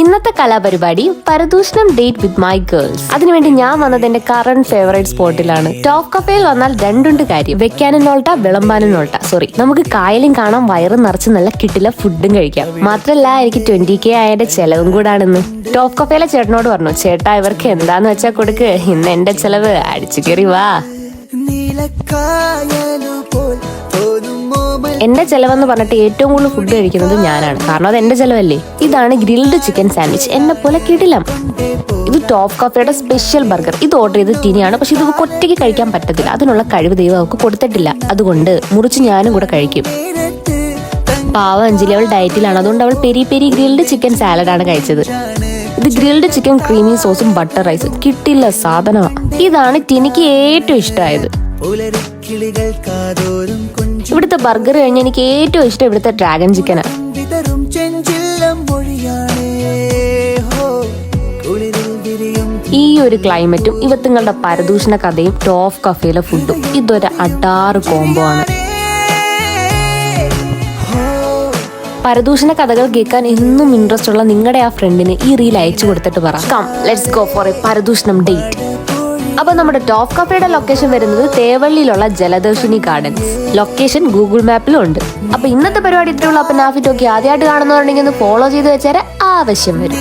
ഇന്നത്തെ കലാപരിപാടി പരദൂഷണം date with my girls. അതിനുവേണ്ടി ഞാൻ വന്നത് എന്റെ കറന്റ് ഫേവറേറ്റ് സ്പോട്ടിലാണ്. ടോപ്പ് കഫേയിൽ വന്നാൽ രണ്ടുണ്ട് കാര്യം, വെക്കാനും നോൾട്ട വിളമ്പാനും നോൾട്ട. സോറി, നമുക്ക് കായലും കാണാം, വയറും നിറച്ച് നല്ല കിട്ടില്ല ഫുഡും കഴിക്കാം. മാത്രല്ല എനിക്ക് 20K ആയതിന്റെ ചെലവും കൂടാണെന്ന്. ടോപ്പ് കഫേയിലെ ചേട്ടനോട് പറഞ്ഞു, ചേട്ടാ ഇവർക്ക് എന്താന്ന് വെച്ചാ കൊടുക്ക്, ഇന്ന് എന്റെ ചെലവ്, അടിച്ചു കയറി വാ. എന്റെ ചെലവെന്ന് പറഞ്ഞിട്ട് ഏറ്റവും കൂടുതൽ ഫുഡ് കഴിക്കുന്നത് ഞാനാണ്, കാരണം അത് എന്റെ ചെലവല്ലേ. ഇതാണ് ഗ്രിൽഡ് ചിക്കൻ സാൻഡ്വിച്ച്, എന്നെ പോലെ കിടിലം. ഇത് ടോപ്പ് കഫേയുടെ സ്പെഷ്യൽ ബർഗർ. ഇത് ഓർഡർ ചെയ്ത് ടിനിയാണ്, പക്ഷെ ഇത് ഒറ്റയ്ക്ക് കഴിക്കാൻ പറ്റത്തില്ല. അതിനുള്ള കഴിവ് ദൈവം അവർക്ക് കൊടുത്തിട്ടില്ല. അതുകൊണ്ട് മുറിച്ച് ഞാനും കൂടെ കഴിക്കും. പാവ അഞ്ജലി അവൾ ഡയറ്റിലാണ്, അതുകൊണ്ട് അവൾ പെരി പെരി ഗ്രിൽഡ് ചിക്കൻ സാലഡാണ് കഴിച്ചത്. ഇത് ഗ്രിൽഡ് ചിക്കൻ ക്രീമി സോസും ബട്ടർ റൈസും കിട്ടില്ല സാധനമാണ്. ഇതാണ് ടിനിക്ക് ഏറ്റവും ഇഷ്ടമായത്. ഇവിടുത്തെ ബർഗർ കഴിഞ്ഞ് എനിക്ക് ഏറ്റവും ഇഷ്ടം ഇവിടുത്തെ ഡ്രാഗൺ ചിക്കനാണ്. ഈ ഒരു ക്ലൈമറ്റും ഇവത്തുങ്ങളുടെ പരദൂഷണ കഥയും ടോപ്പ് കഫേയിലെ ഫുഡും ഇതൊരു അടാറ് കോംബോ ആണ്. പരദൂഷണ കഥകൾ കേൾക്കാൻ എന്നും ഇൻട്രസ്റ്റ് ഉള്ള നിങ്ങളുടെ ആ ഫ്രണ്ടിന് ഈ റീൽ അയച്ചു കൊടുത്തിട്ട് പറ, come let's go for a പരദൂഷണം ഡേറ്റ്. അപ്പൊ നമ്മുടെ ടോപ്പ് കഫേയുടെ ലൊക്കേഷൻ വരുന്നത് തേവള്ളിയിലുള്ള ജലദർശിനി ഗാർഡൻസ്. ലൊക്കേഷൻ ഗൂഗിൾ മാപ്പിലും ഉണ്ട്. അപ്പൊ ഇന്നത്തെ പരിപാടി ഇത്രയുള്ള. അപ്പൊ നാഫി ടോക്കി ആദ്യമായിട്ട് കാണുന്നവരുണ്ടെങ്കിൽ ഒന്ന് ഫോളോ ചെയ്ത് വെച്ചാൽ ആവശ്യം വരും.